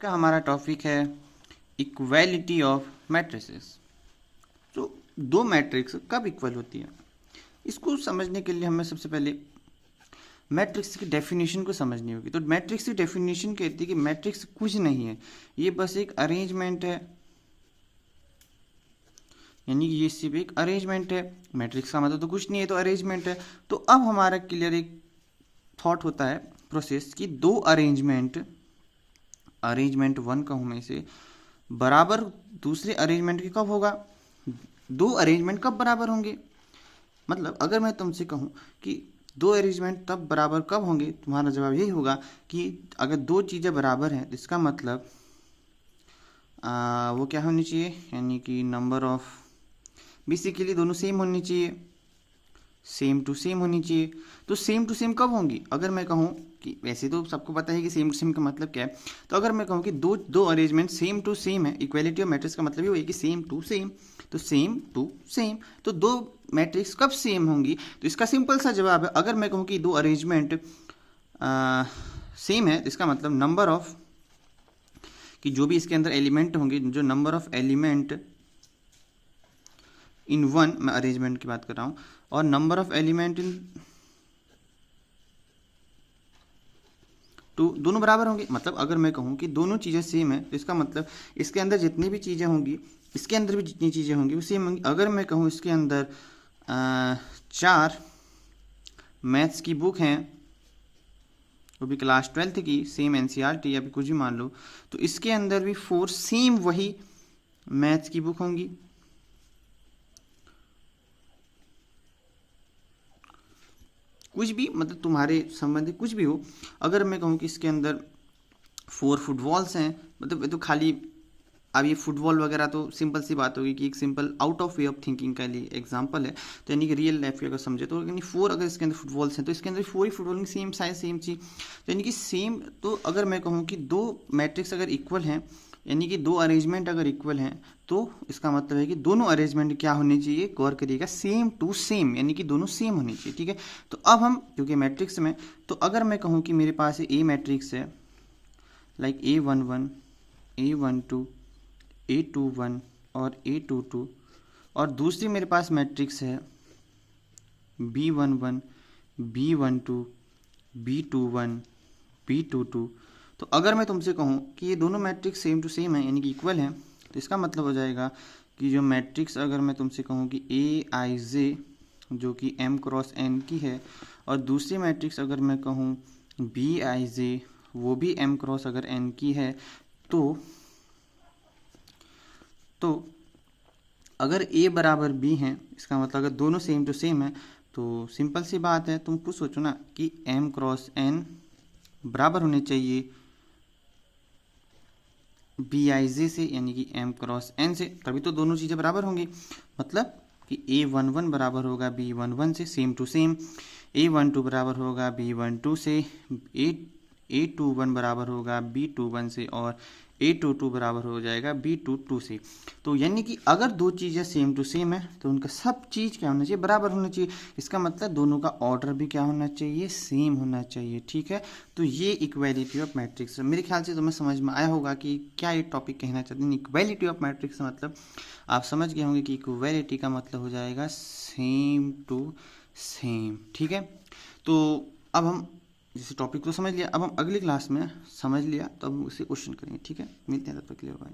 का हमारा टॉपिक है इक्वालिटी ऑफ मैट्रिसेस। तो दो मैट्रिक्स कब इक्वल होती है, इसको समझने के लिए हमें सबसे पहले मैट्रिक्स की डेफिनेशन को समझनी होगी। तो मैट्रिक्स की डेफिनेशन कहती है कि मैट्रिक्स कुछ नहीं है, ये बस एक अरेंजमेंट है, यानी कि ये सिर्फ एक अरेंजमेंट है। मैट्रिक्स का मतलब तो कुछ नहीं है, तो अरेंजमेंट है। तो अब हमारा क्लियर एक थॉट होता है प्रोसेस की दो अरेंजमेंट वन कहूँ मैं इसे, बराबर दूसरे अरेंजमेंट के कब होगा, दो अरेंजमेंट कब बराबर होंगे। मतलब अगर मैं तुमसे कहूँ कि दो अरेंजमेंट तब बराबर कब होंगे, तुम्हारा जवाब यही होगा कि अगर दो चीज़ें बराबर हैं तो इसका मतलब वो क्या होनी चाहिए, यानी कि नंबर ऑफ बेसिकली दोनों सेम होनी चाहिए, सेम टू सेम होनी चाहिए। तो सेम टू सेम कब होंगी, अगर मैं कहूँ कि वैसे तो सबको पता है कि सेम टू सेम का मतलब क्या है। तो अगर मैं कहूँ कि दो दो अरेंजमेंट सेम टू सेम है, इक्वालिटी ऑफ मैट्रिक्स का मतलब ये है कि सेम टू सेम, तो सेम टू सेम, तो दो मैट्रिक्स कब सेम होंगी। तो इसका सिंपल सा जवाब है, अगर मैं कहूँ कि दो अरेंजमेंट सेम है तो इसका मतलब नंबर ऑफ, कि जो भी इसके अंदर एलिमेंट होंगे, जो number of element in one, मैं अरेंजमेंट की बात कर रहा हूँ, और number of element in two, दोनों बराबर होंगे। मतलब अगर मैं कहूँ कि दोनों चीज़ें सेम है तो इसका मतलब इसके अंदर जितनी भी चीज़ें होंगी, इसके अंदर भी जितनी चीज़ें होंगी वो सेम होंगी। अगर मैं कहूँ इसके अंदर 4 मैथ्स की बुक हैं, वो भी क्लास 12th की, सेम एनसीईआरटी या भी कुछ भी मान लो, तो इसके अंदर भी 4 सेम वही मैथ्स की बुक होंगी। कुछ भी मतलब तुम्हारे संबंधित कुछ भी हो। अगर मैं कहूँ कि इसके अंदर 4 फुटबॉल्स हैं, मतलब तो खाली, अब ये फुटबॉल वगैरह तो सिंपल सी बात होगी कि एक simple out of way of thinking का लिए एग्जांपल है, तो यानी कि रियल लाइफ की अगर समझे तो यानी 4 अगर इसके अंदर फुटबॉल्स हैं तो इसके अंदर 4 ही फुटबॉल, सेम साइज सेम चीज़, तो यानी कि सेम। तो अगर मैं कहूँ कि दो मैट्रिक्स अगर इक्वल हैं, यानी कि दो अरेंजमेंट अगर इक्वल हैं, तो इसका मतलब है कि दोनों अरेंजमेंट क्या होने चाहिए, गौर करिएगा, सेम टू सेम, यानी कि दोनों सेम होने चाहिए। ठीक है, तो अब हम क्योंकि मैट्रिक्स में, तो अगर मैं कहूँ कि मेरे पास ए मैट्रिक्स है, लाइक A11, A12, A21 और A22, और दूसरी मेरे पास मैट्रिक्स है B11, B12, B21, B22। तो अगर मैं तुमसे कहूँ कि ये दोनों मैट्रिक्स सेम टू सेम है, यानी कि इक्वल हैं, तो इसका मतलब हो जाएगा कि जो मैट्रिक्स, अगर मैं तुमसे कहूँ कि AIJ जो कि M क्रॉस N की है, और दूसरी मैट्रिक्स अगर मैं कहूँ BIJ वो भी M क्रॉस अगर N की है, तो अगर A बराबर B है, इसका मतलब अगर दोनों सेम टू सेम है, तो सिंपल सी बात है, तुम खुद सोचो ना कि M क्रॉस N बराबर होने चाहिए BIJ से, यानी कि M क्रॉस N से, तभी तो दोनों चीज़ें बराबर होंगी। मतलब कि A11 बराबर होगा B11 से, सेम टू सेम, A12 बराबर होगा B12 से, A21 बराबर होगा B21 से, और A22 बराबर हो जाएगा B22 से। तो यानी कि अगर दो चीज़ें सेम टू सेम है तो उनका सब चीज़ क्या होना चाहिए, बराबर होना चाहिए। इसका मतलब दोनों का ऑर्डर भी क्या होना चाहिए, सेम होना चाहिए। ठीक है, तो ये इक्वालिटी ऑफ मैट्रिक्स, मेरे ख्याल से तुम्हें समझ में आया होगा कि क्या ये टॉपिक कहना चाहते हैं। इक्वालिटी ऑफ मैट्रिक्स मतलब आप समझ गए होंगे कि इक्वालिटी का मतलब हो जाएगा सेम टू सेम। ठीक है, तो अब हम जैसे टॉपिक तो समझ लिया, अब हम अगली क्लास में समझ लिया तो अब उसे क्वेश्चन करेंगे। ठीक है, मिलते हैं, तब तक के लिए बाय।